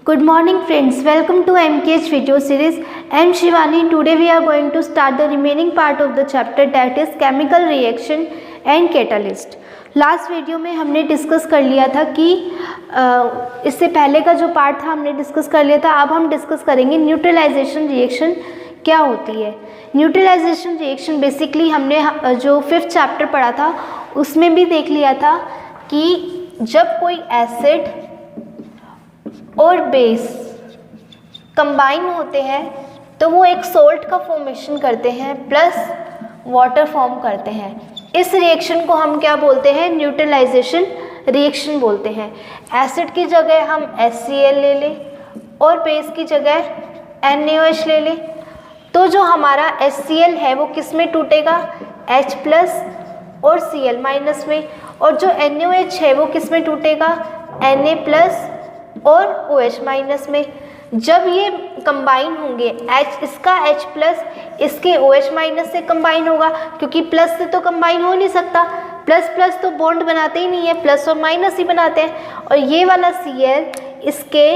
Good morning friends, welcome to MKH video series. I am Shivani. Today we are going to start the remaining part of the chapter, that is chemical reaction and catalyst. Last video में हमने discuss कर लिया था कि इससे पहले का जो पार्ट था हमने डिस्कस कर लिया था. अब हम डिस्कस करेंगे न्यूट्रलाइजेशन रिएक्शन क्या होती है. न्यूट्रलाइजेशन रिएक्शन बेसिकली हमने जो 5th चैप्टर पढ़ा था उसमें भी देख लिया था कि जब कोई एसिड और बेस कंबाइन होते हैं तो वो एक सोल्ट का फॉर्मेशन करते हैं प्लस वाटर फॉर्म करते हैं. इस रिएक्शन को हम क्या बोलते हैं? न्यूट्रलाइजेशन रिएक्शन बोलते हैं. एसिड की जगह हम HCl ले लें और बेस की जगह NaOH ले लें तो जो हमारा HCl है वो किस में टूटेगा? H प्लस और Cl माइनस में. और जो NaOH है वो किस में टूटेगा? Na प्लस और OH माइनस में. जब ये कंबाइन होंगे H इसका H प्लस इसके OH माइनस से कंबाइन होगा, क्योंकि प्लस से तो कंबाइन हो नहीं सकता. प्लस प्लस तो बॉन्ड बनाते ही नहीं है, प्लस और माइनस ही बनाते हैं. और ये वाला Cl इसके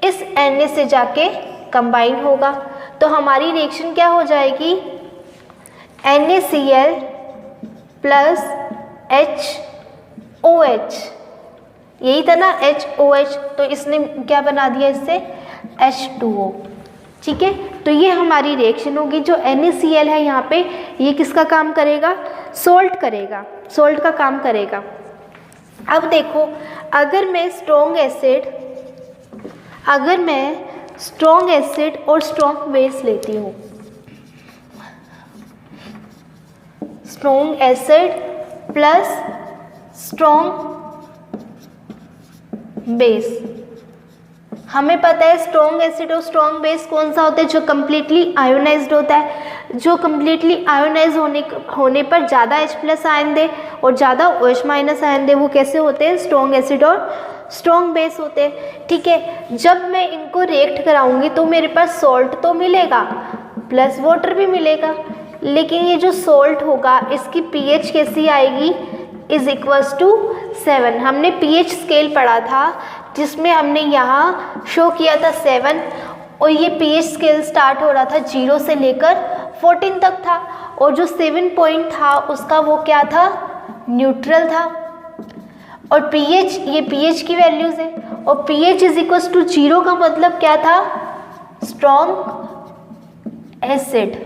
इस Na से जाके कंबाइन होगा तो हमारी रिएक्शन क्या हो जाएगी? NaCl प्लस HOH, यही था ना HOH, तो इसने क्या बना दिया इससे? H2O. ठीक है, तो ये हमारी रिएक्शन होगी. जो NaCl है यहाँ पे ये किसका काम करेगा? सोल्ट करेगा, सोल्ट का काम करेगा. अब देखो, अगर मैं स्ट्रॉन्ग एसिड और स्ट्रॉन्ग बेस लेती हूँ, strong acid plus strong base. हमें पता है स्ट्रॉन्ग एसिड और स्ट्रॉन्ग बेस कौन सा होता है? जो कम्प्लीटली आयोनाइज्ड होता है. जो कम्प्लीटली आयोनाइज होने पर ज़्यादा H प्लस आयन दे और ज़्यादा OH माइनस आयन दे, वो कैसे होते हैं? स्ट्रॉन्ग एसिड और स्ट्रॉन्ग बेस होते हैं. ठीक है, जब मैं इनको रिएक्ट कराऊंगी तो मेरे पास सॉल्ट तो मिलेगा प्लस वाटर भी मिलेगा, लेकिन ये जो सॉल्ट होगा इसकी pH कैसी आएगी? Is equals to 7. हमने pH स्केल पढ़ा था जिसमें हमने यहाँ शो किया था 7, और ये pH स्केल स्टार्ट हो रहा था 0 से लेकर 14 तक था, और जो 7 पॉइंट था उसका वो क्या था? न्यूट्रल था. और pH, ये pH की वैल्यूज़ है, और pH इज इक्वल्स टू 0 का मतलब क्या था? Strong acid.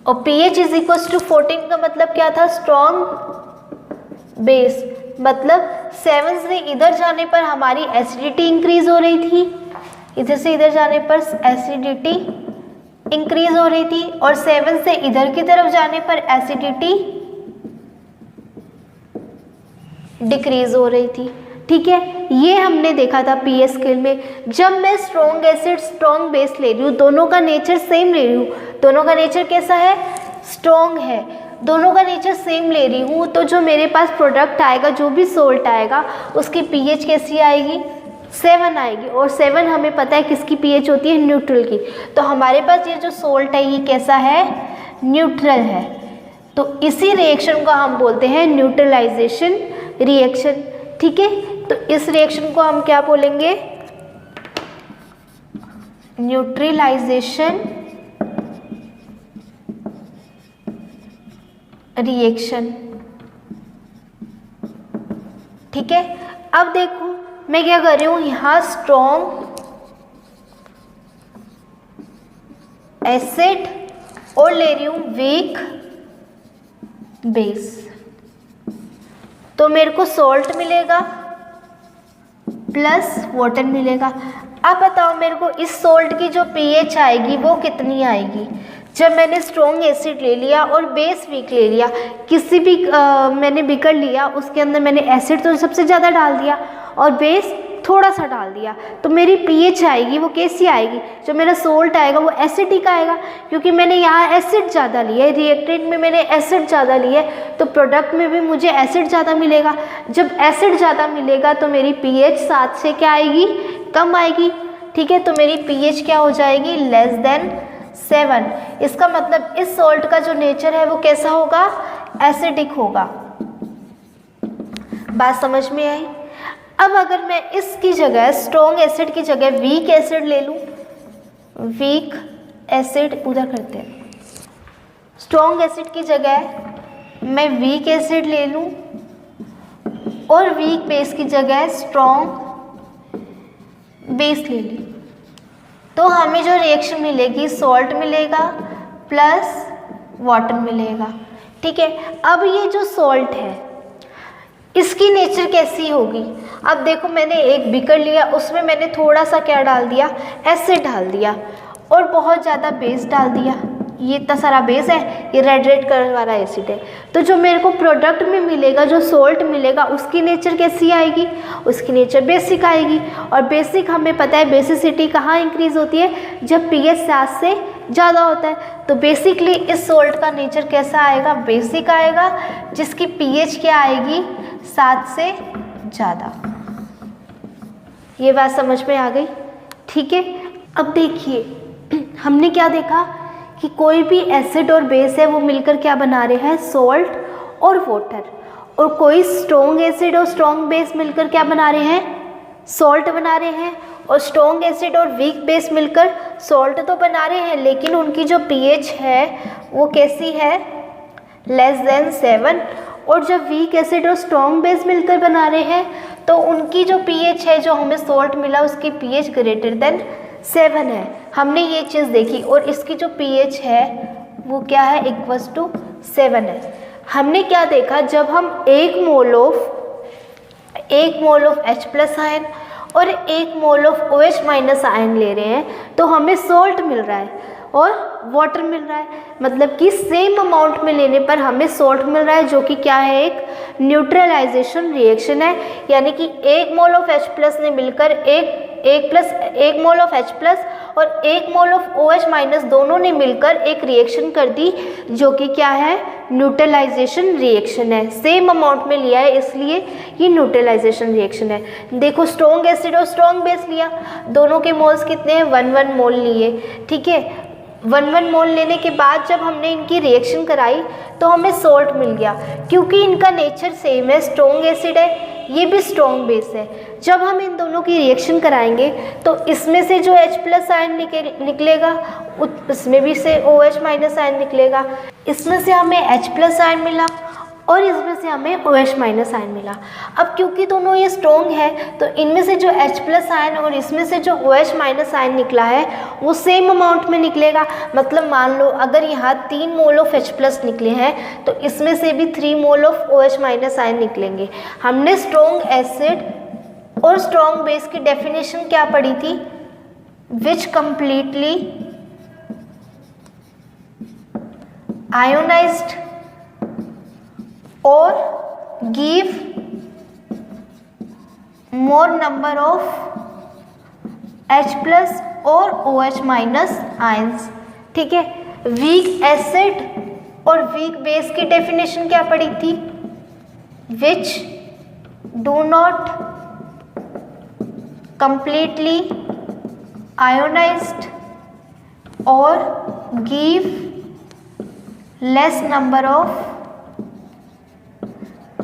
और pH इज इक्वल्स टू 14 का मतलब क्या था? Strong base. मतलब 7 से इधर जाने पर हमारी एसिडिटी इंक्रीज हो रही थी, इधर से इधर जाने पर एसिडिटी इंक्रीज हो रही थी, और 7 से इधर की तरफ जाने पर एसिडिटी डिक्रीज हो रही थी. ठीक है, ये हमने देखा था pH स्केल में. जब मैं स्ट्रॉन्ग एसिड स्ट्रॉन्ग बेस ले रही हूँ, दोनों का नेचर सेम ले रही हूँ, दोनों का नेचर कैसा है? स्ट्रॉन्ग है. दोनों का नेचर सेम ले रही हूँ तो जो मेरे पास प्रोडक्ट आएगा, जो भी सोल्ट आएगा, उसकी pH कैसी आएगी? 7 आएगी. और 7 हमें पता है किसकी pH होती है? न्यूट्रल की. तो हमारे पास ये जो सोल्ट है ये कैसा है? न्यूट्रल है. तो इसी रिएक्शन को हम बोलते हैं न्यूट्रलाइजेशन रिएक्शन. ठीक है, तो इस रिएक्शन को हम क्या बोलेंगे? Neutralisation reaction. ठीक है, अब देखो मैं क्या कर रही हूँ, यहाँ स्ट्रॉन्ग एसिड और ले रही हूँ वीक बेस, तो मेरे को सॉल्ट मिलेगा प्लस वाटर मिलेगा. अब बताओ मेरे को इस सॉल्ट की जो pH आएगी वो कितनी आएगी? जब मैंने स्ट्रॉन्ग एसिड ले लिया और बेस वीक ले लिया, किसी भी मैंने बीकर लिया, उसके अंदर मैंने एसिड तो सबसे ज़्यादा डाल दिया और बेस थोड़ा सा डाल दिया, तो मेरी pH आएगी वो कैसी आएगी? जो मेरा सोल्ट आएगा वो एसिडिक आएगा, क्योंकि मैंने यहाँ एसिड ज़्यादा लिया है, रिएक्टेंट में मैंने एसिड ज़्यादा लिया है, तो प्रोडक्ट में भी मुझे एसिड ज़्यादा मिलेगा. जब एसिड ज़्यादा मिलेगा तो मेरी pH 7 से क्या आएगी? कम आएगी. ठीक है, तो मेरी pH क्या हो जाएगी? Less than 7. इसका मतलब इस सॉल्ट का जो नेचर है वो कैसा होगा? एसिडिक होगा. बात समझ में आई? अब अगर मैं इसकी जगह स्ट्रॉन्ग एसिड की जगह वीक एसिड ले लूँ, वीक एसिड उधर करते हैं, स्ट्रॉन्ग एसिड की जगह मैं वीक एसिड ले लूँ और वीक बेस की जगह स्ट्रॉन्ग बेस ले ली, तो हमें जो रिएक्शन मिलेगी सॉल्ट मिलेगा प्लस वाटर मिलेगा। ठीक है, अब ये जो सॉल्ट है इसकी नेचर कैसी होगी? अब देखो मैंने एक बीकर लिया, उसमें मैंने थोड़ा सा क्या डाल दिया, एसिड डाल दिया और बहुत ज़्यादा बेस डाल दिया। ये इतना सारा बेस है, ये रेड कलर वाला एसिड है। तो जो मेरे को प्रोडक्ट में मिलेगा, जो सॉल्ट मिलेगा, उसकी नेचर कैसी आएगी? उसकी नेचर बेसिक आएगी। और बेसिक हमें पता है बेसिसिटी कहाँ इंक्रीज होती है? जब pH 7 से ज़्यादा होता है। तो बेसिकली इस सॉल्ट का नेचर कैसा आएगा? बेसिक आएगा, जिसकी pH क्या आएगी? 7 से ज़्यादा। ये बात समझ में आ गई? ठीक है, अब देखिए हमने क्या देखा कि कोई भी एसिड और बेस है वो मिलकर क्या बना रहे हैं? सॉल्ट और वाटर। और कोई स्ट्रॉन्ग एसिड और स्ट्रॉन्ग बेस मिलकर क्या बना रहे हैं? सॉल्ट बना रहे हैं। और स्ट्रॉन्ग एसिड और वीक बेस मिलकर सॉल्ट तो बना रहे हैं, लेकिन उनकी जो pH है वो कैसी है? Less than 7। और जब वीक एसिड और स्ट्रॉन्ग बेस मिलकर बना रहे हैं तो उनकी जो pH है, जो हमें सॉल्ट मिला, उसकी pH ग्रेटर देन 7 है। हमने ये चीज़ देखी। और इसकी जो pH है वो क्या है? इक्वल्स टू 7 है। हमने क्या देखा? जब हम एक mole of H plus ion और 1 मोल ऑफ OH माइनस आयन ले रहे हैं तो हमें सॉल्ट मिल रहा है और वाटर मिल रहा है। मतलब कि सेम अमाउंट में लेने पर हमें सॉल्ट मिल रहा है, जो कि क्या है? एक न्यूट्रलाइजेशन रिएक्शन है। यानी कि 1 मोल ऑफ H प्लस ने मिलकर एक मोल ऑफ H प्लस और 1 मोल ऑफ OH माइनस दोनों ने मिलकर एक रिएक्शन कर दी, जो कि क्या है? न्यूट्रलाइजेशन रिएक्शन है। सेम अमाउंट में लिया है, इसलिए ये न्यूट्रलाइजेशन रिएक्शन है। देखो स्ट्रॉन्ग एसिड और स्ट्रॉन्ग बेस लिया, दोनों के मोल्स कितने हैं? 1 मोल लिए। ठीक है, 1 मोल लेने के बाद जब हमने इनकी रिएक्शन कराई तो हमें सॉल्ट मिल गया, क्योंकि इनका नेचर सेम है। स्ट्रॉन्ग एसिड है, ये भी स्ट्रॉन्ग बेस है। जब हम इन दोनों की रिएक्शन कराएंगे तो इसमें से जो H प्लस आयन निकलेगा, इसमें भी से OH माइनस आयन निकलेगा। इसमें से हमें H प्लस आयन मिला और इसमें से हमें OH माइनस आयन मिला। अब क्योंकि दोनों ये स्ट्रॉन्ग है तो इनमें से जो H प्लस आयन और इसमें से जो OH माइनस आयन निकला है वो सेम अमाउंट में निकलेगा। मतलब मान लो अगर यहाँ 3 मोल ऑफ H प्लस निकले हैं तो इसमें से भी 3 mole of OH minus ion निकलेंगे। हमने स्ट्रॉन्ग एसिड और स्ट्रॉन्ग बेस की डेफिनेशन क्या पढ़ी थी? Which completely ionized or give more number of H plus और OH minus ions। ठीक है, वीक एसिड और वीक बेस की डेफिनेशन क्या पढ़ी थी? which do not completely ionized or give less number of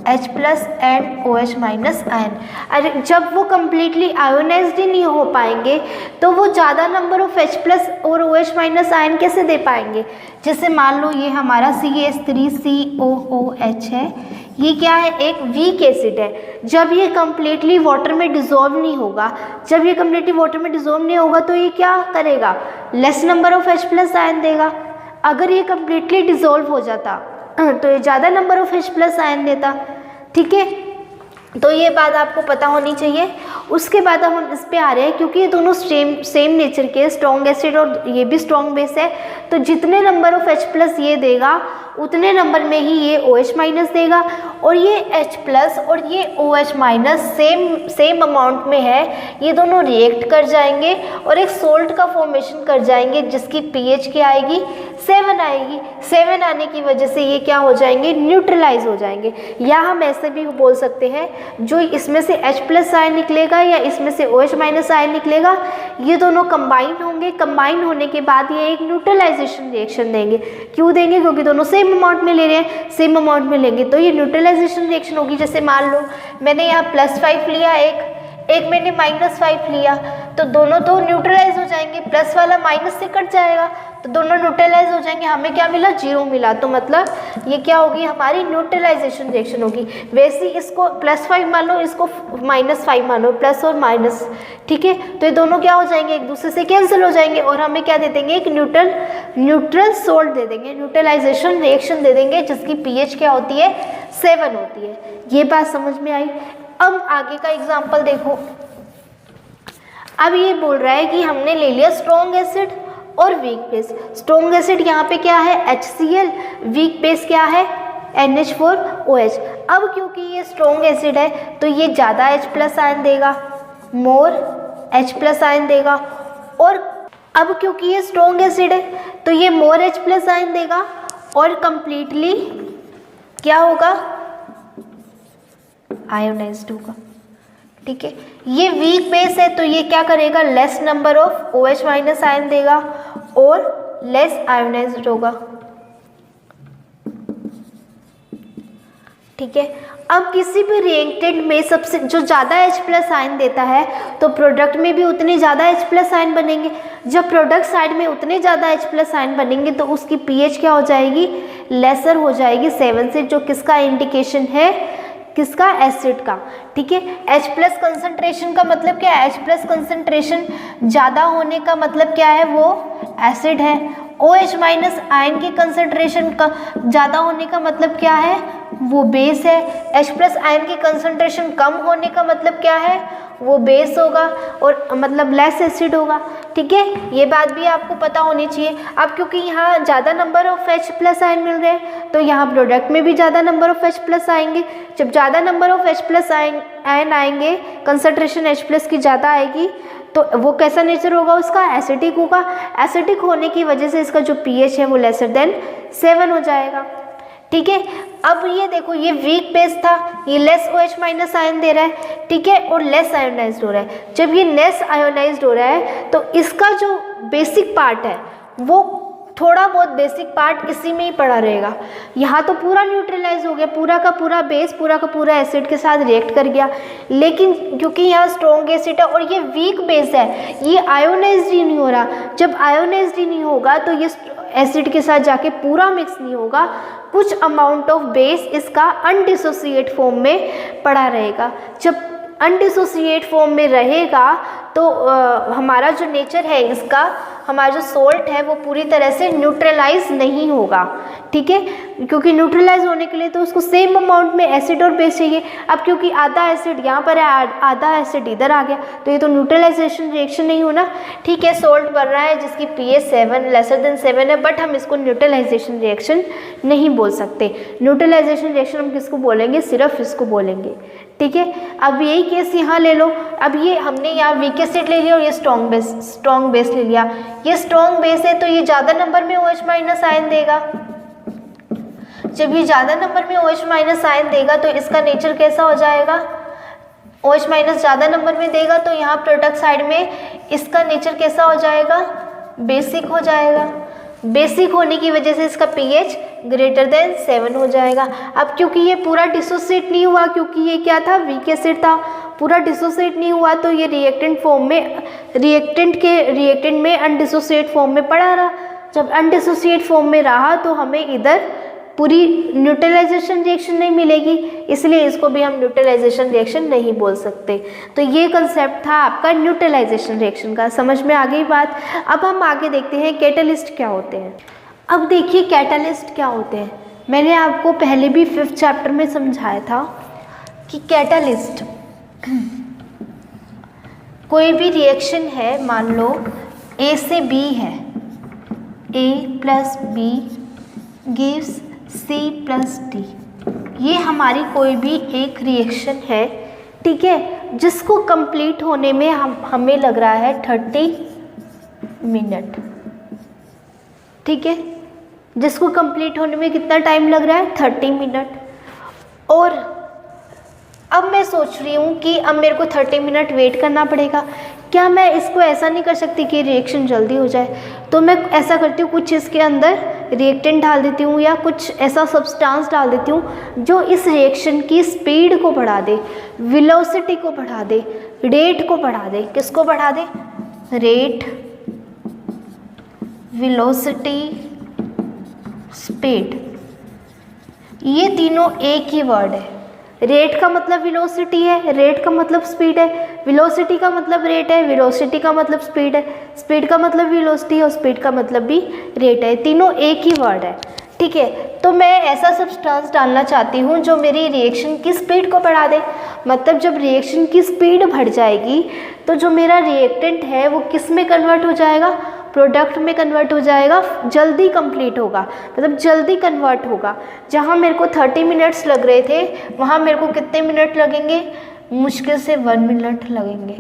H plus and OH minus ion. अरे जब वो कम्प्लीटली आयोनाइज्ड ही नहीं हो पाएंगे तो वो ज़्यादा नंबर ऑफ H प्लस और OH माइनस आयन कैसे दे पाएंगे? जैसे मान लो ये हमारा CH3COOH है, ये क्या है? एक वीक एसिड है। जब ये कम्प्लीटली वाटर में डिज़ोल्व नहीं होगा, तो ये क्या करेगा? Less number of H plus ion देगा। अगर ये कम्प्लीटली डिज़ोल्व हो जाता तो ये ज़्यादा number of H plus ion देता। ठीक है, तो ये बात आपको पता होनी चाहिए। उसके बाद अब हम इस पे आ रहे हैं, क्योंकि ये दोनों सेम नेचर के, स्ट्रॉन्ग एसिड और ये भी स्ट्रॉन्ग बेस है, तो जितने नंबर ऑफ H प्लस ये देगा उतने नंबर में ही ये OH माइनस देगा। और ये H प्लस और ये OH माइनस सेम अमाउंट में है, ये दोनों रिएक्ट कर जाएंगे और एक सोल्ट का फॉर्मेशन कर जाएंगे, जिसकी pH क्या आएगी? 7 आएगी। 7 आने की वजह से ये क्या हो जाएंगे? न्यूट्रलाइज हो जाएंगे। या हम ऐसे भी बोल सकते हैं, जो इसमें से H प्लस आयन निकलेगा या इसमें से OH माइनस आयन निकलेगा, ये दोनों कंबाइन होंगे। कंबाइन होने के बाद ये एक न्यूट्रलाइजेशन रिएक्शन देंगे। क्यों देंगे? क्योंकि दोनों सेम अमाउंट में ले रहे हैं, सेम अमाउंट में लेंगे तो ये न्यूट्रलाइजेशन रिएक्शन होगी। जैसे मान लो मैंने यहाँ +5 लिया एक एक मैंने -5 लिया, तो दोनों तो न्यूट्रलाइज हो जाएंगे, प्लस वाला माइनस से कट जाएगा तो दोनों न्यूट्रलाइज हो जाएंगे, हमें क्या मिला 0 मिला। तो मतलब ये क्या होगी हमारी न्यूट्रलाइजेशन रिएक्शन होगी। वैसे इसको +5 मान लो, इसको -5 मानो, प्लस और माइनस, ठीक है। तो ये दोनों क्या हो जाएंगे, एक दूसरे से कैंसिल हो जाएंगे और हमें क्या दे देंगे, एक न्यूट्रल सोल्ट दे देंगे, न्यूट्रलाइजेशन रिएक्शन दे देंगे जिसकी pH क्या होती है 7 होती है। ये बात समझ में आई। अब आगे का एग्जाम्पल देखो। अब ये बोल रहा है कि हमने ले लिया स्ट्रॉन्ग एसिड और वीक बेस। स्ट्रॉन्ग एसिड यहाँ पे क्या है HCl, वीक बेस क्या है NH4OH। अब क्योंकि ये स्ट्रॉन्ग एसिड है तो ये ज़्यादा H+ आयन देगा, मोर H+ आयन देगा, और अब क्योंकि ये स्ट्रॉन्ग एसिड है तो ये मोर H+ आयन देगा और कंप्लीटली क्या होगा, आयोनाइज्ड होगा, ठीक है। ये वीक बेस है तो ये क्या करेगा, less number of OH- ion देगा और लेस आयोनाइज्ड होगा, ठीक है। अब किसी भी रिएक्टेंट में सबसे जो ज़्यादा H+ आयन देता है तो प्रोडक्ट में भी उतने ज़्यादा H+ आयन बनेंगे। जब प्रोडक्ट साइड में उतने ज़्यादा H+ आयन बनेंगे तो उसकी pH क्या हो जाएगी, लेसर हो जाएगी 7 से, जो किसका इंडिकेशन है, किसका, एसिड का, ठीक है। H+ कंसंट्रेशन का मतलब क्या है, H+ कंसंट्रेशन ज़्यादा होने का मतलब क्या है, वो एसिड है। OH- आयन की कंसंट्रेशन का ज़्यादा होने का मतलब क्या है, वो बेस है। H+ आयन की कंसंट्रेशन कम होने का मतलब क्या है, वो बेस होगा और मतलब लेस एसिड होगा, ठीक है। ये बात भी आपको पता होनी चाहिए। अब क्योंकि यहाँ ज़्यादा नंबर ऑफ H+ आयन मिल रहे हैं तो यहाँ प्रोडक्ट में भी ज़्यादा नंबर ऑफ H+ आएंगे। जब ज़्यादा नंबर ऑफ H+ आयन आएंगे, कंसंट्रेशन H+ की ज़्यादा आएगी तो वो कैसा नेचर होगा उसका, एसिडिक होगा। एसिडिक होने की वजह से इसका जो pH है वो लेसर देन 7 हो जाएगा, ठीक है। अब ये देखो, ये वीक बेस था, ये लेस OH- आयन दे रहा है, ठीक है, और लेस आयोनाइज्ड हो रहा है। जब ये लेस आयोनाइज्ड हो रहा है तो इसका जो बेसिक पार्ट है वो थोड़ा बहुत बेसिक पार्ट इसी में ही पड़ा रहेगा। यहाँ तो पूरा न्यूट्रलाइज हो गया, पूरा का पूरा बेस पूरा का पूरा एसिड के साथ रिएक्ट कर गया, लेकिन क्योंकि यहाँ स्ट्रॉन्ग एसिड है और ये वीक बेस है, ये आयोनाइज्ड ही नहीं हो रहा। जब आयोनाइज्ड ही नहीं होगा तो ये एसिड के साथ जाके पूरा मिक्स नहीं होगा, कुछ अमाउंट ऑफ बेस इसका अनडिसोसिएट फॉर्म में पड़ा रहेगा। जब अनडिसोसिएट फॉर्म में रहेगा तो हमारा जो नेचर है इसका, हमारा जो सोल्ट है वो पूरी तरह से न्यूट्रलाइज नहीं होगा, ठीक है, क्योंकि न्यूट्रलाइज होने के लिए तो उसको सेम अमाउंट में एसिड और बेस चाहिए। अब क्योंकि आधा एसिड यहाँ पर है, आधा एसिड इधर आ गया, तो ये तो न्यूट्रलाइजेशन रिएक्शन नहीं होना, ठीक है। सोल्ट बन रहा है जिसकी pH 7 लेसर देन 7 है, बट हम इसको न्यूट्रलाइजेशन रिएक्शन नहीं बोल सकते। न्यूट्रलाइजेशन रिएक्शन हम किसको बोलेंगे, सिर्फ इसको बोलेंगे, ठीक है। अब यही केस यहाँ ले लो। अब ये हमने यहाँ वीक एसिड ले लिया और ये स्ट्रॉन्ग बेस ले लिया। ये स्ट्रॉन्ग बेस है तो ये ज़्यादा नंबर में OH- आयन देगा। जब ये ज़्यादा नंबर में OH- आयन देगा तो इसका नेचर कैसा हो जाएगा, OH- ज़्यादा नंबर में देगा तो यहाँ प्रोडक्ट साइड में इसका नेचर कैसा हो जाएगा, बेसिक हो जाएगा। बेसिक होने की वजह से इसका pH ग्रेटर देन 7 हो जाएगा। अब क्योंकि ये पूरा डिसोसिएट नहीं हुआ, क्योंकि ये क्या था, वीक एसिड था, पूरा डिसोसिएट नहीं हुआ तो ये रिएक्टेंट फॉर्म में, रिएक्टेंट में अनडिसोसिएट फॉर्म में पड़ा रहा। जब अनडिसोसिएट फॉर्म में रहा तो हमें इधर पूरी न्यूट्रलाइजेशन रिएक्शन नहीं मिलेगी, इसलिए इसको भी हम न्यूट्रलाइजेशन रिएक्शन नहीं बोल सकते। तो ये कंसेप्ट था आपका न्यूट्रलाइजेशन रिएक्शन का, समझ में आ गई बात। अब हम आगे देखते हैं कैटलिस्ट क्या होते हैं। अब देखिए कैटलिस्ट क्या होते हैं। मैंने आपको पहले भी 5th चैप्टर में समझाया था कि कैटलिस्ट कोई भी रिएक्शन है, मान लो A से B है, A + B gives C + D। ये हमारी कोई भी एक रिएक्शन है, ठीक है, जिसको कंप्लीट होने में हमें लग रहा है 30 मिनट, ठीक है, जिसको कंप्लीट होने में कितना टाइम लग रहा है, 30 मिनट। और अब मैं सोच रही हूँ कि अब मेरे को 30 मिनट वेट करना पड़ेगा। क्या मैं इसको ऐसा नहीं कर सकती कि रिएक्शन जल्दी हो जाए? तो मैं ऐसा करती हूँ, कुछ इसके अंदर रिएक्टेंट डाल देती हूँ या कुछ ऐसा सब्सटेंस डाल देती हूँ जो इस रिएक्शन की स्पीड को बढ़ा दे, वेलोसिटी को बढ़ा दे, रेट को बढ़ा दे। किसको बढ़ा दे? रेट, वेलोसिटी, स्पीड, ये तीनों एक ही वर्ड है। रेट का मतलब वेलोसिटी है, रेट का मतलब स्पीड है, वेलोसिटी का मतलब रेट है, वेलोसिटी का मतलब स्पीड है, स्पीड का मतलब वेलोसिटी है और स्पीड का मतलब भी रेट है। तीनों एक ही वर्ड है, ठीक है। तो मैं ऐसा सब्सटेंस डालना चाहती हूँ जो मेरी रिएक्शन की स्पीड को बढ़ा दे। मतलब जब रिएक्शन की स्पीड बढ़ जाएगी तो जो मेरा रिएक्टेंट है वो किस में कन्वर्ट हो जाएगा? प्रोडक्ट में कन्वर्ट हो जाएगा, जल्दी कंप्लीट होगा, मतलब जल्दी कन्वर्ट होगा। जहाँ मेरे को 30 मिनट्स लग रहे थे वहाँ मेरे को कितने मिनट लगेंगे? मुश्किल से 1 मिनट लगेंगे।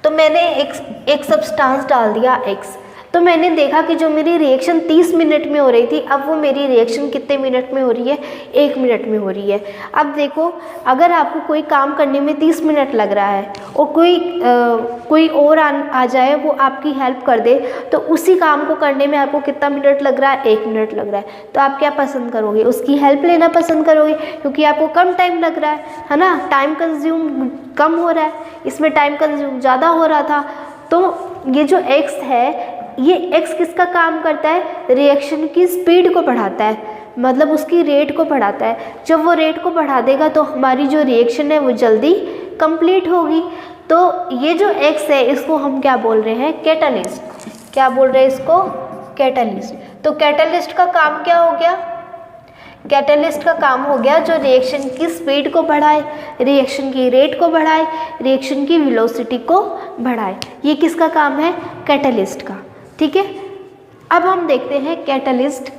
तो मैंने एक सब्सटेंस डाल दिया X, तो मैंने देखा कि जो मेरी रिएक्शन 30 मिनट में हो रही थी अब वो मेरी रिएक्शन कितने मिनट में हो रही है? 1 मिनट में हो रही है। अब देखो, अगर आपको कोई काम करने में 30 मिनट लग रहा है और कोई और आ जाए वो आपकी हेल्प कर दे, तो उसी काम को करने में आपको कितना मिनट लग रहा है? 1 मिनट लग रहा है। तो आप क्या पसंद करोगे? उसकी हेल्प लेना पसंद करोगे, क्योंकि आपको कम टाइम लग रहा है ना, टाइम कंज्यूम कम हो रहा है, इसमें टाइम कंज्यूम ज़्यादा हो रहा था। तो ये जो X है, ये X किसका काम करता है? रिएक्शन की स्पीड को बढ़ाता है, मतलब उसकी रेट को बढ़ाता है। जब वो रेट को बढ़ा देगा तो हमारी जो रिएक्शन है वो जल्दी कंप्लीट होगी। तो ये जो X है इसको हम क्या बोल रहे हैं? कैटलिस्ट। क्या बोल रहे हैं इसको? कैटलिस्ट। तो कैटलिस्ट का काम क्या हो गया? कैटलिस्ट का काम हो गया जो रिएक्शन की स्पीड को बढ़ाए, रिएक्शन की रेट को बढ़ाए, रिएक्शन की वेलोसिटी को बढ़ाए। ये किसका काम है? कैटलिस्ट का, ठीक है। अब हम देखते हैं कैटलिस्ट,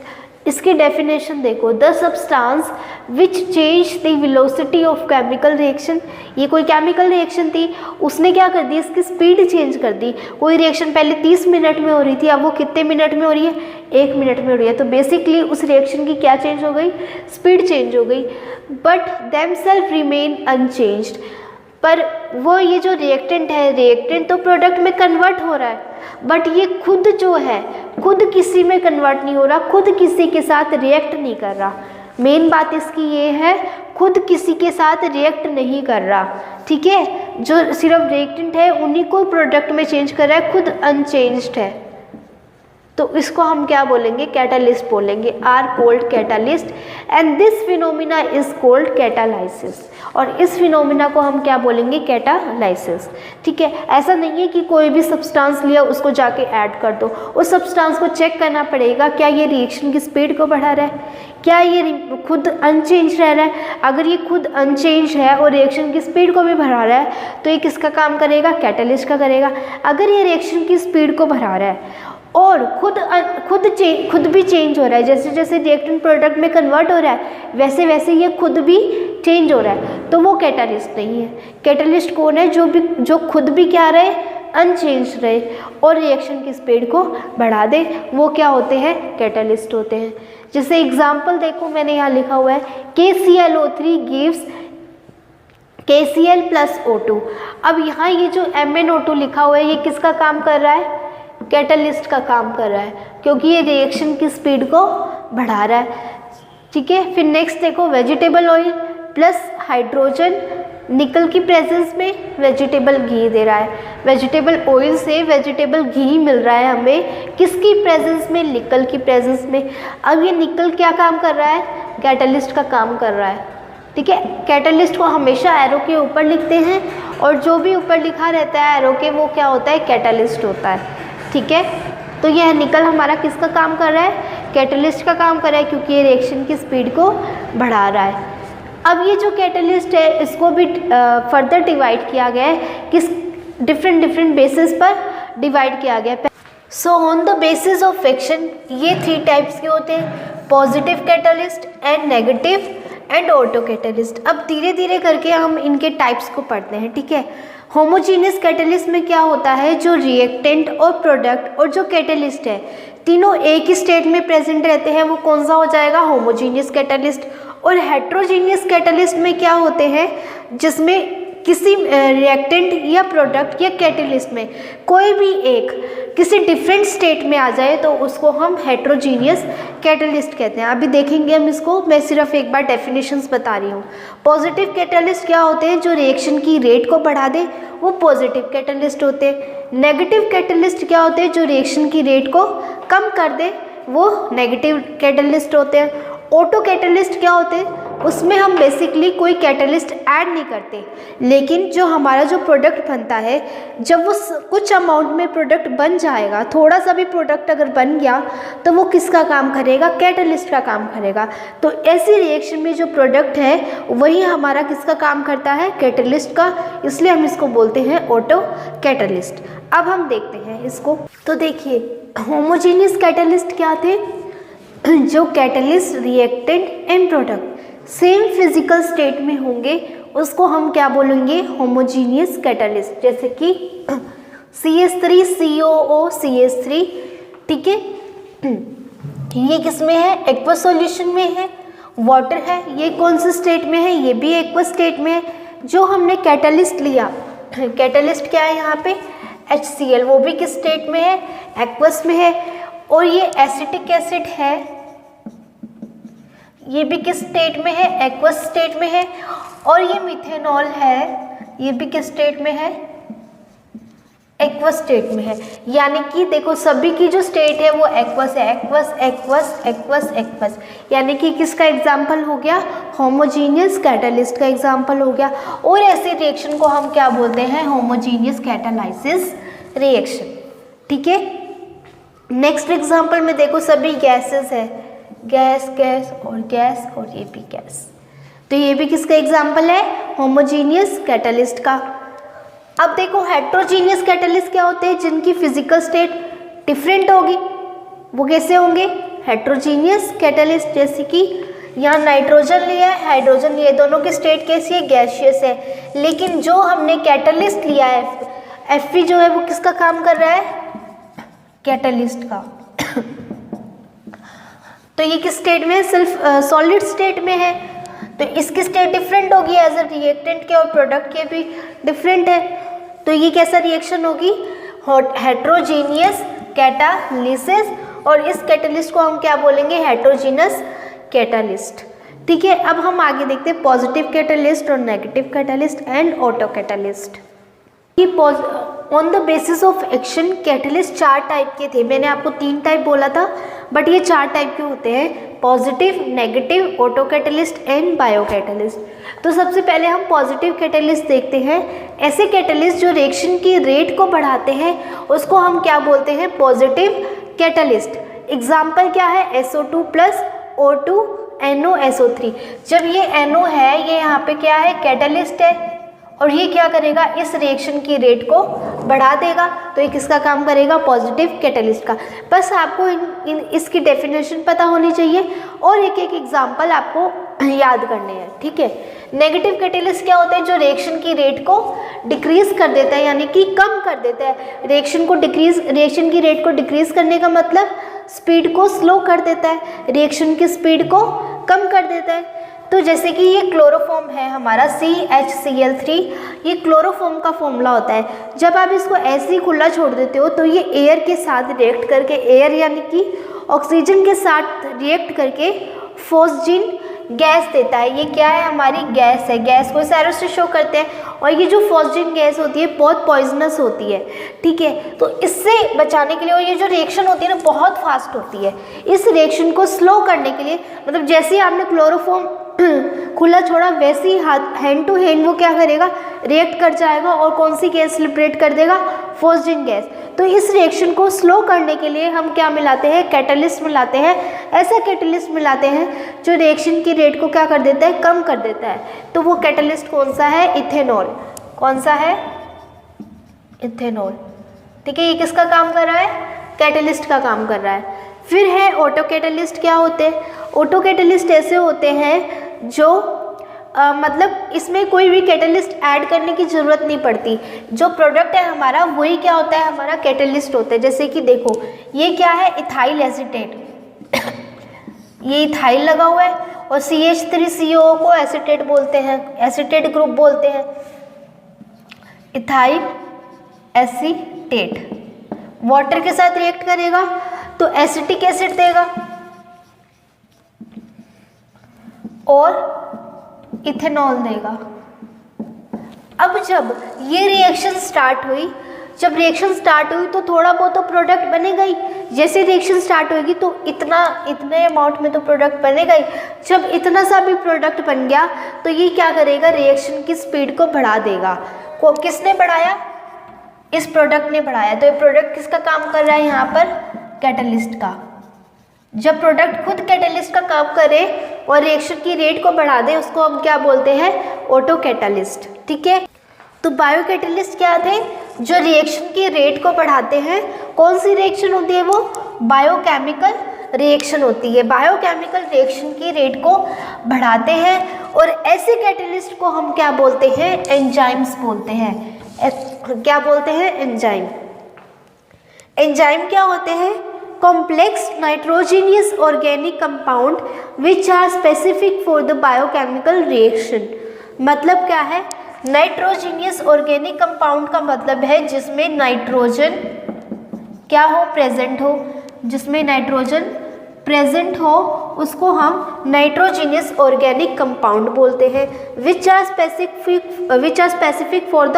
इसकी डेफिनेशन देखो। The substance which change the velocity of chemical reaction. ये कोई केमिकल रिएक्शन थी, उसने क्या कर दी? इसकी स्पीड चेंज कर दी। कोई रिएक्शन पहले 30 मिनट में हो रही थी, अब वो कितने मिनट में हो रही है? 1 मिनट में हो रही है। तो बेसिकली उस रिएक्शन की क्या चेंज हो गई? स्पीड चेंज हो गई। But themselves remain unchanged. पर वो ये जो रिएक्टेंट है, रिएक्टेंट तो प्रोडक्ट में कन्वर्ट हो रहा है, बट ये खुद जो है खुद किसी में कन्वर्ट नहीं हो रहा, खुद किसी के साथ रिएक्ट नहीं कर रहा। मेन बात इसकी ये है, खुद किसी के साथ रिएक्ट नहीं कर रहा, ठीक है। जो सिर्फ रिएक्टेंट है उन्हीं को प्रोडक्ट में चेंज कर रहा है, खुद अनचेंज्ड है। तो इसको हम क्या बोलेंगे? कैटालिस्ट बोलेंगे। Are called catalyst and this phenomena is called catalysis. और इस फिनोमिना को हम क्या बोलेंगे? कैटालाइसिस, ठीक है। ऐसा नहीं है कि कोई भी सब्सटेंस लिया उसको जाके ऐड कर दो, उस सब्सटेंस को चेक करना पड़ेगा क्या ये रिएक्शन की स्पीड को बढ़ा रहा है, क्या ये खुद अनचेंज रह रहा है। अगर ये खुद अनचेंज है और रिएक्शन की स्पीड को भी बढ़ा रहा है तो ये किसका काम करेगा? कैटालिस्ट का करेगा। अगर ये रिएक्शन की स्पीड को बढ़ा रहा है और खुद भी चेंज हो रहा है, जैसे जैसे रिएक्टेंट प्रोडक्ट में कन्वर्ट हो रहा है वैसे वैसे ये खुद भी चेंज हो रहा है, तो वो कैटालिस्ट नहीं है। कैटालिस्ट कौन है? जो खुद भी क्या रहे? अनचेंज रहे और रिएक्शन की स्पीड को बढ़ा दे, वो क्या होते हैं? कैटालिस्ट होते हैं। जैसे एग्जाम्पल देखो, मैंने यहाँ लिखा हुआ है KClO3 गिव्स KCl + O2। अब यहाँ ये जो MnO2 लिखा हुआ है ये किसका काम कर रहा है? कैटलिस्ट का काम कर रहा है, क्योंकि ये रिएक्शन की स्पीड को बढ़ा रहा है, ठीक है। फिर नेक्स्ट देखो, वेजिटेबल ऑयल प्लस हाइड्रोजन निकल की प्रेजेंस में वेजिटेबल घी दे रहा है। वेजिटेबल ऑयल से वेजिटेबल घी मिल रहा है हमें, किसकी प्रेजेंस में? निकल की प्रेजेंस में। अब ये निकल क्या काम कर रहा है? कैटलिस्ट का काम कर रहा है, ठीक है। कैटलिस्ट को हमेशा एरो के ऊपर लिखते हैं और जो भी ऊपर लिखा रहता है एरो के वो क्या होता है? कैटलिस्ट होता है, ठीक है। तो यह निकल हमारा किसका काम कर रहा है? कैटलिस्ट का काम कर रहा है, क्योंकि ये रिएक्शन की स्पीड को बढ़ा रहा है। अब ये जो कैटलिस्ट है इसको भी फर्दर डिवाइड किया गया है, किस डिफरेंट बेसिस पर डिवाइड किया गया है। So on the basis of friction ये 3 टाइप्स के होते हैं, positive catalyst and negative and auto catalyst. अब धीरे धीरे करके हम इनके टाइप्स को पढ़ते हैं, ठीक है। होमोजीनियस कैटलिस्ट में क्या होता है? जो रिएक्टेंट और प्रोडक्ट और जो कैटलिस्ट है तीनों एक ही स्टेट में प्रेजेंट रहते हैं, वो कौन सा हो जाएगा? Homogeneous catalyst. और हेट्रोजीनियस कैटलिस्ट में क्या होते हैं? जिसमें किसी रिएक्टेंट या प्रोडक्ट या कैटेलिस्ट में कोई भी एक किसी डिफरेंट स्टेट में आ जाए तो उसको हम हेट्रोजीनियस कैटलिस्ट कहते हैं। अभी देखेंगे हम इसको, मैं सिर्फ एक बार डेफिनेशंस बता रही हूँ। पॉजिटिव कैटलिस्ट क्या होते हैं? जो रिएक्शन की रेट को बढ़ा दे, वो पॉजिटिव कैटलिस्ट होते हैं। नेगेटिव कैटलिस्ट क्या होते हैं? जो रिएक्शन की रेट को कम कर दे, वो नेगेटिव कैटलिस्ट होते हैं। ऑटो कैटलिस्ट क्या होते हैं? उसमें हम बेसिकली कोई कैटलिस्ट ऐड नहीं करते, लेकिन जो हमारा जो प्रोडक्ट बनता है, जब वो कुछ अमाउंट में प्रोडक्ट बन जाएगा, थोड़ा सा भी प्रोडक्ट अगर बन गया तो वो किसका काम करेगा? कैटलिस्ट का काम करेगा। तो ऐसी रिएक्शन में जो प्रोडक्ट है वही हमारा किसका काम करता है? कैटलिस्ट का, इसलिए हम इसको बोलते हैं ऑटो कैटलिस्ट। अब हम देखते हैं इसको। तो देखिए, होमोजीनियस कैटलिस्ट क्या थे? जो catalyst, reactant and product same physical state में होंगे उसको हम क्या बोलेंगे? Homogeneous catalyst. जैसे कि CH3 COO CH3, ठीक है, ये किस में है? एक्वस सॉल्यूशन में है। वाटर है, ये कौन से स्टेट में है? ये भी एक्वस स्टेट में है। जो हमने कैटलिस्ट लिया, कैटलिस्ट क्या है यहाँ पे? HCl, वो भी किस स्टेट में है? एक्वस में है। और ये एसिटिक एसिड है, ये भी किस स्टेट में है? एक्वस स्टेट में है। और ये मिथेनॉल है, ये भी किस स्टेट में है? एक्वस स्टेट में है। यानी कि देखो, सभी की जो स्टेट है वो एक्वस है। एक्वस एक्वस एक्वस एक्वस, यानी कि किसका एग्जाम्पल हो गया? होमोजीनियस कैटलिस्ट का एग्जाम्पल हो गया। और ऐसे रिएक्शन को हम क्या बोलते हैं? होमोजीनियस कैटालाइसिस रिएक्शन, ठीक है। नेक्स्ट एग्जाम्पल में देखो, सभी गैसेस है, गैस गैस और गैस, और ये भी गैस। तो ये भी किसका एग्जाम्पल है? होमोजीनियस कैटलिस्ट का। अब देखो, हेट्रोजीनियस कैटलिस्ट क्या होते हैं? जिनकी फिजिकल स्टेट डिफरेंट होगी, वो कैसे होंगे? Heterogeneous catalyst. जैसे कि यहाँ नाइट्रोजन लिया है, हाइड्रोजन लिया है, दोनों की स्टेट कैसी है? गैसियस है। लेकिन जो हमने कैटलिस्ट लिया है, Fe जो है वो किसका काम कर रहा है? कैटलिस्ट का। तो ये किस स्टेट में है? सिर्फ सॉलिड स्टेट में है। तो इसकी स्टेट डिफरेंट होगी, एज अ रिएक्टेंट के और प्रोडक्ट के भी डिफरेंट है। तो ये कैसा रिएक्शन होगी? Heterogeneous catalysis. और इस कैटलिस्ट को हम क्या बोलेंगे? हेट्रोजीनियस कैटलिस्ट, ठीक है। अब हम आगे देखते हैं पॉजिटिव कैटलिस्ट और negative catalyst and auto catalyst. On the basis of action catalyst 4 type के थे। मैंने आपको 3 टाइप बोला था, बट ये 4 टाइप के होते हैं: positive, negative, auto catalyst and bio catalyst. तो सबसे पहले हम पॉजिटिव कैटलिस्ट देखते हैं। ऐसे कैटलिस्ट जो रिएक्शन की रेट को बढ़ाते हैं उसको हम क्या बोलते हैं? Positive catalyst. एग्जाम्पल क्या है? SO2 plus O2 NOSO3। जब ये NO है, ये यहाँ पे क्या है? कैटलिस्ट है, और ये क्या करेगा? इस रिएक्शन की रेट को बढ़ा देगा। तो ये किसका काम करेगा? पॉजिटिव कैटलिस्ट का। बस आपको इसकी डेफिनेशन पता होनी चाहिए और एक एक एग्जांपल आपको याद करने हैं, ठीक है। नेगेटिव कैटलिस्ट क्या होता है? जो रिएक्शन की रेट को डिक्रीज कर देता है, यानी कि कम कर देता है। रिएक्शन की रेट को डिक्रीज करने का मतलब स्पीड को स्लो कर देता है, रिएक्शन की स्पीड को कम कर देता है। तो जैसे कि ये क्लोरोफॉर्म है हमारा CHCl3, ये क्लोरोफॉर्म का फॉर्मूला होता है। जब आप इसको ऐसे ही खुला छोड़ देते हो तो ये एयर के साथ रिएक्ट करके, एयर यानी कि ऑक्सीजन के साथ रिएक्ट करके फॉस्जीन गैस देता है। ये क्या है? हमारी गैस है। गैस को इस एरो से शो करते हैं, और ये जो फॉस्जीन गैस होती है बहुत पॉइजनस होती है, ठीक है। तो इससे बचाने के लिए, और ये जो रिएक्शन होती है ना बहुत फास्ट होती है, इस रिएक्शन को स्लो करने के लिए, मतलब जैसे ही आपने क्लोरोफॉर्म खुला छोड़ा वैसे ही हैंड टू हैंड वो क्या करेगा? रिएक्ट कर जाएगा, और कौन सी गैस लिबरेट कर देगा? Phosgene gas. तो इस रिएक्शन को स्लो करने के लिए हम क्या मिलाते हैं? कैटलिस्ट मिलाते हैं। ऐसा कैटलिस्ट मिलाते हैं जो रिएक्शन की रेट को क्या कर देता है? कम कर देता है। तो वो कैटलिस्ट कौन सा है? इथेनॉल। कौन सा है? इथेनॉल, ठीक है। ये किसका काम कर रहा है? कैटलिस्ट का काम कर रहा है। फिर है ऑटो कैटलिस्ट। क्या होते हैं? ऑटो कैटलिस्ट ऐसे होते हैं जो मतलब इसमें कोई भी कैटलिस्ट ऐड करने की ज़रूरत नहीं पड़ती। जो प्रोडक्ट है हमारा वही क्या होता है? हमारा कैटलिस्ट होता है। जैसे कि देखो, ये क्या है? Ethyl acetate. ये इथाइल लगा हुआ है, और CH3CO को एसीटेट बोलते हैं, एसीटेट ग्रुप बोलते हैं, इथाइल एसीटेट वाटर के साथ रिएक्ट करेगा तो एसिटिक एसिड देगा और इथेनॉल देगा। अब जब ये रिएक्शन स्टार्ट हुई, तो थोड़ा बहुत तो प्रोडक्ट बनेगा ही। जैसे रिएक्शन स्टार्ट होगी तो इतने अमाउंट में तो प्रोडक्ट बनेगा ही। जब इतना सा भी प्रोडक्ट बन गया तो ये क्या करेगा, रिएक्शन की स्पीड को बढ़ा देगा। किसने बढ़ाया, इस प्रोडक्ट ने बढ़ाया। तो ये प्रोडक्ट किसका काम कर रहा है यहाँ पर, कैटलिस्ट का। जब प्रोडक्ट खुद कैटलिस्ट का काम करे और रिएक्शन की रेट को बढ़ा दे, उसको हम क्या बोलते हैं, ऑटो कैटलिस्ट। ठीक है, तो बायो कैटलिस्ट क्या थे, जो रिएक्शन की रेट को बढ़ाते हैं। कौन सी रिएक्शन होती है वो, बायोकेमिकल रिएक्शन होती है। बायोकेमिकल रिएक्शन की रेट को बढ़ाते हैं और ऐसे कैटलिस्ट को हम क्या बोलते हैं, एंजाइम्स बोलते हैं। क्या बोलते हैं, एंजाइम। एंजाइम क्या होते हैं, complex nitrogenous organic compound which are specific for the biochemical reaction. मतलब क्या है, नाइट्रोजीनियस ऑर्गेनिक कंपाउंड का मतलब है जिसमें नाइट्रोजन क्या हो, प्रेजेंट हो। जिसमें नाइट्रोजन प्रेजेंट हो उसको हम नाइट्रोजीनियस ऑर्गेनिक कंपाउंड बोलते हैं। Which are specific for the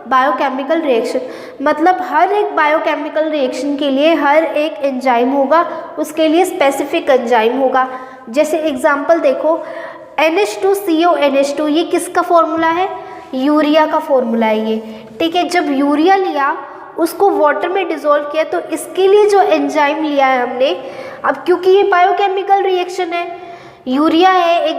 biochemical reaction. मतलब हर एक बायोकेमिकल रिएक्शन के लिए हर एक एंजाइम होगा, उसके लिए स्पेसिफिक एंजाइम होगा। जैसे एग्जांपल देखो, NH2CO NH2 ये किसका फॉर्मूला है, यूरिया का फॉर्मूला है ये। ठीक है, जब यूरिया लिया उसको वाटर में डिसॉल्व किया तो इसके लिए जो एंजाइम लिया है हमने, अब क्योंकि ये बायोकेमिकल रिएक्शन है, यूरिया है एक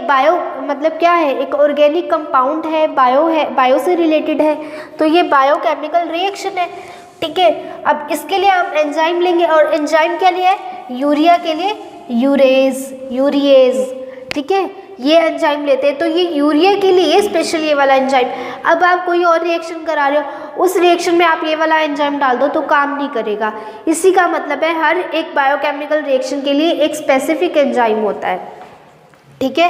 मतलब क्या है, एक ऑर्गेनिक कंपाउंड है, बायो से रिलेटेड है, तो ये बायोकेमिकल रिएक्शन है। ठीक है, अब इसके लिए हम एंजाइम लेंगे और एंजाइम क्या लिया है, यूरिया के लिए यूरिएज। ठीक है, ये एंजाइम लेते हैं, तो ये यूरिया के लिए ये स्पेशल ये वाला एंजाइम। अब आप कोई और रिएक्शन करा रहे हो, उस रिएक्शन में आप ये वाला एंजाइम डाल दो तो काम नहीं करेगा। इसी का मतलब है हर एक बायोकेमिकल रिएक्शन के लिए एक स्पेसिफिक एंजाइम होता है। ठीक है,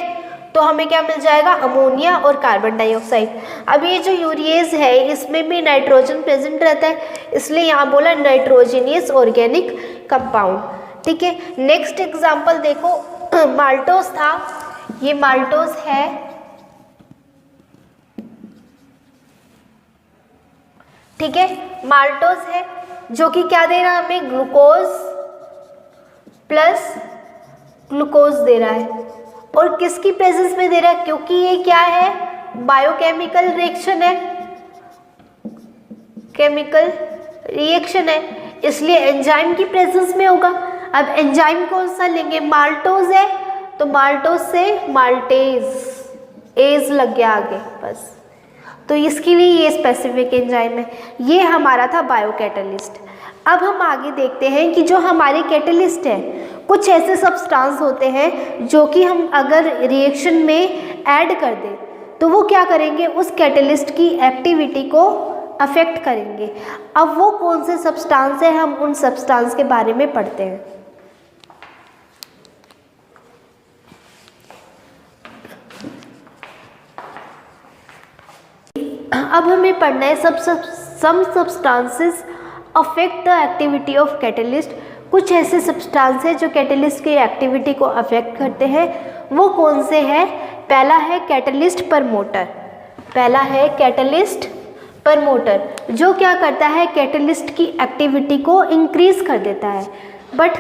तो हमें क्या मिल जाएगा, अमोनिया और कार्बन डाइऑक्साइड। अब ये जो यूरिएज है इसमें भी नाइट्रोजन प्रेजेंट रहता है, इसलिए यहाँ बोला नाइट्रोजीनियस ऑर्गेनिक कंपाउंड। ठीक है, नेक्स्ट एग्जाम्पल देखो, माल्टोज था, ये माल्टोज है। ठीक है, माल्टोज है जो कि क्या दे रहा है हमें, ग्लूकोज प्लस ग्लूकोज दे रहा है। और किसकी प्रेजेंस में दे रहा है, क्योंकि ये क्या है, बायोकेमिकल रिएक्शन है, केमिकल रिएक्शन है, इसलिए एंजाइम की प्रेजेंस में होगा। अब एंजाइम कौन सा लेंगे, माल्टोज है तो माल्टोज से माल्टेज, एज लग गया आगे बस, तो इसके लिए ये स्पेसिफिक एंजाइम है। ये हमारा था बायोकैटलिस्ट। अब हम आगे देखते हैं कि जो हमारे कैटलिस्ट है, कुछ ऐसे सब्सटेंस होते हैं जो कि हम अगर रिएक्शन में ऐड कर दें तो वो क्या करेंगे, उस कैटलिस्ट की एक्टिविटी को अफेक्ट करेंगे। अब वो कौन से सब्सटेंस है, हम उन सब्सटेंस के बारे में पढ़ते हैं। अब हमें पढ़ना है some substances affect the activity of catalyst. कुछ ऐसे सब्सटेंस है जो कैटलिस्ट की एक्टिविटी को अफेक्ट करते हैं, वो कौन से हैं। पहला है कैटलिस्ट प्रमोटर। पहला है कैटलिस्ट प्रमोटर, जो क्या करता है, कैटलिस्ट की एक्टिविटी को इंक्रीज कर देता है। बट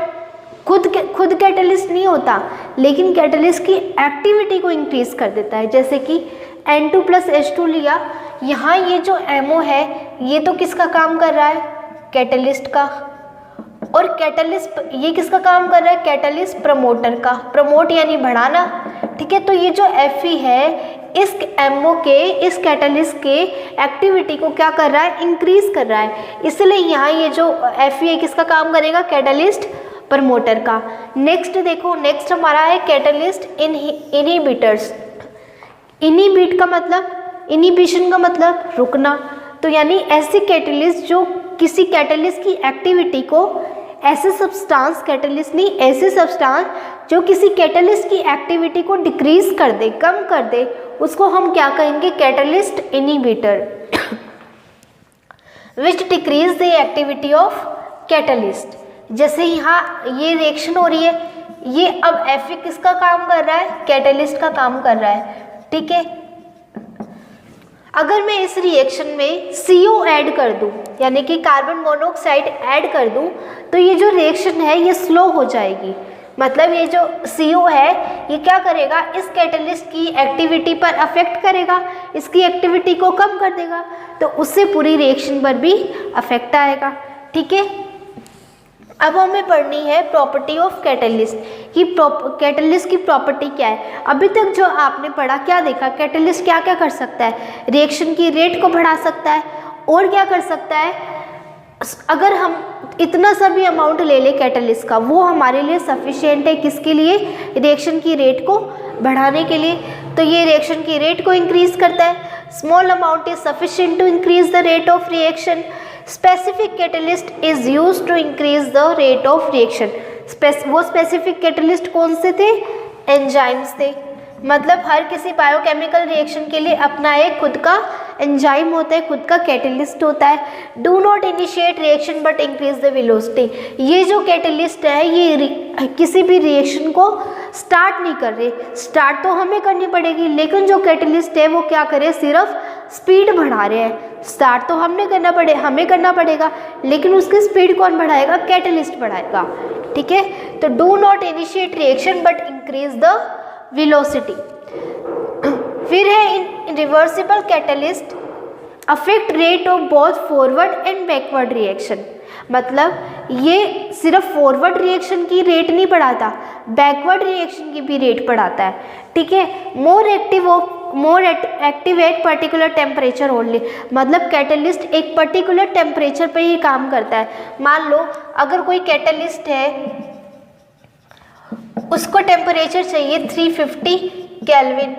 खुद कैटलिस्ट नहीं होता, लेकिन कैटलिस्ट की एक्टिविटी को इंक्रीज कर देता है। जैसे कि N2+H2 लिया, यहाँ ये जो MO है ये तो किसका काम कर रहा है, कैटलिस्ट का। और कैटलिस्ट ये किसका काम कर रहा है, कैटलिस्ट प्रमोटर का। प्रमोट यानी बढ़ाना। ठीक है, तो ये जो Fe है इस MO के, इस कैटलिस्ट के एक्टिविटी को क्या कर रहा है, इंक्रीज कर रहा है। इसलिए यहाँ ये जो Fe किसका काम करेगा, कैटलिस्ट प्रमोटर का। नेक्स्ट देखो, नेक्स्ट हमारा है कैटलिस्ट इनहिबिटर्स। इनहिबिट का मतलब, इनहिबिशन का मतलब रुकना। तो यानी ऐसे कैटलिस्ट जो किसी कैटलिस्ट की एक्टिविटी को, ऐसे सब्सटेंस, कैटलिस्ट नहीं, ऐसे सब्सटेंस जो किसी कैटलिस्ट की एक्टिविटी को डिक्रीज कर दे, कम कर दे, उसको हम क्या कहेंगे, catalyst inhibitor. Which decrease the activity of catalyst. जैसे यहाँ ये रिएक्शन हो रही है, ये अब Fe किसका काम कर रहा है, कैटलिस्ट का काम कर रहा है, ठीक है। अगर मैं इस रिएक्शन में CO ऐड कर दूं, यानी कि कार्बन मोनोऑक्साइड ऐड कर दूं, तो ये जो रिएक्शन है ये स्लो हो जाएगी। मतलब ये जो CO है ये क्या करेगा, इस कैटलिस्ट की एक्टिविटी पर अफेक्ट करेगा, इसकी एक्टिविटी को कम कर देगा, तो उससे पूरी रिएक्शन पर भी अफेक्ट आएगा, ठीक है। अब हमें पढ़नी है प्रॉपर्टी ऑफ कैटलिस्ट कि कैटलिस्ट की प्रॉपर्टी क्या है। अभी तक जो आपने पढ़ा क्या देखा, कैटलिस्ट क्या क्या कर सकता है, रिएक्शन की रेट को बढ़ा सकता है, और क्या कर सकता है, अगर हम इतना सा भी अमाउंट ले ले कैटलिस्ट का, वो हमारे लिए सफिशिएंट है, किसके लिए, रिएक्शन की रेट को बढ़ाने के लिए। तो ये रिएक्शन की रेट को इंक्रीज करता है। Small amount is sufficient to increase the rate of reaction. Specific catalyst is used to increase the rate of reaction. वो स्पेसिफिक कैटलिस्ट कौन से थे, एंजाइम्स थे। मतलब हर किसी बायोकेमिकल रिएक्शन के लिए अपना एक खुद का एंजाइम होता है, खुद का कैटलिस्ट होता है। Do not initiate reaction but increase the velocity. ये जो कैटलिस्ट है ये किसी भी रिएक्शन को स्टार्ट नहीं कर रहे, स्टार्ट तो हमें करनी पड़ेगी, लेकिन जो कैटलिस्ट है वो क्या करे, सिर्फ स्पीड बढ़ा रहे हैं। स्टार्ट तो हमें करना पड़ेगा, लेकिन उसकी स्पीड कौन बढ़ाएगा, कैटलिस्ट बढ़ाएगा, ठीक है। तो do not initiate reaction but increase the velocity. फिर है reversible catalyst affect rate of both forward and backward reaction. मतलब ये सिर्फ फॉरवर्ड रिएक्शन की रेट नहीं बढ़ाता, बैकवर्ड रिएक्शन की भी रेट बढ़ाता है, ठीक है। More active at particular temperature only. मतलब कैटलिस्ट एक पर्टिकुलर टेम्परेचर पे ही काम करता है। मान लो अगर कोई कैटलिस्ट है, उसको टेम्परेचर चाहिए 350 केल्विन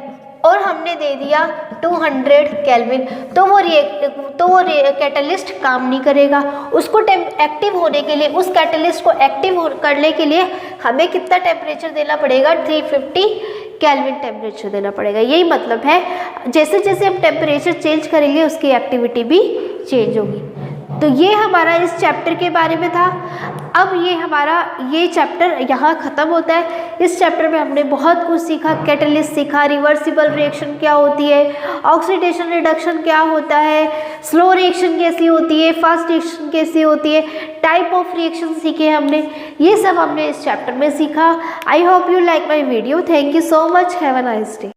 और हमने दे दिया 200 केल्विन, तो वो कैटलिस्ट काम नहीं करेगा। उसको एक्टिव होने के लिए, उस कैटलिस्ट को एक्टिव करने के लिए हमें कितना टेम्परेचर देना पड़ेगा, 350 केल्विन टेम्परेचर देना पड़ेगा। यही मतलब है, जैसे जैसे हम टेम्परेचर चेंज करेंगे उसकी एक्टिविटी भी चेंज होगी। तो ये हमारा इस चैप्टर के बारे में था। अब ये चैप्टर यहाँ ख़त्म होता है। इस चैप्टर में हमने बहुत कुछ सीखा, कैटलिस्ट सीखा, रिवर्सिबल रिएक्शन क्या होती है, ऑक्सीडेशन रिडक्शन क्या होता है, स्लो रिएक्शन कैसी होती है, फास्ट रिएक्शन कैसी होती है, टाइप ऑफ रिएक्शन सीखे हमने। ये सब हमने इस चैप्टर में सीखा। I hope you like my video. Thank you so much. Have a nice day.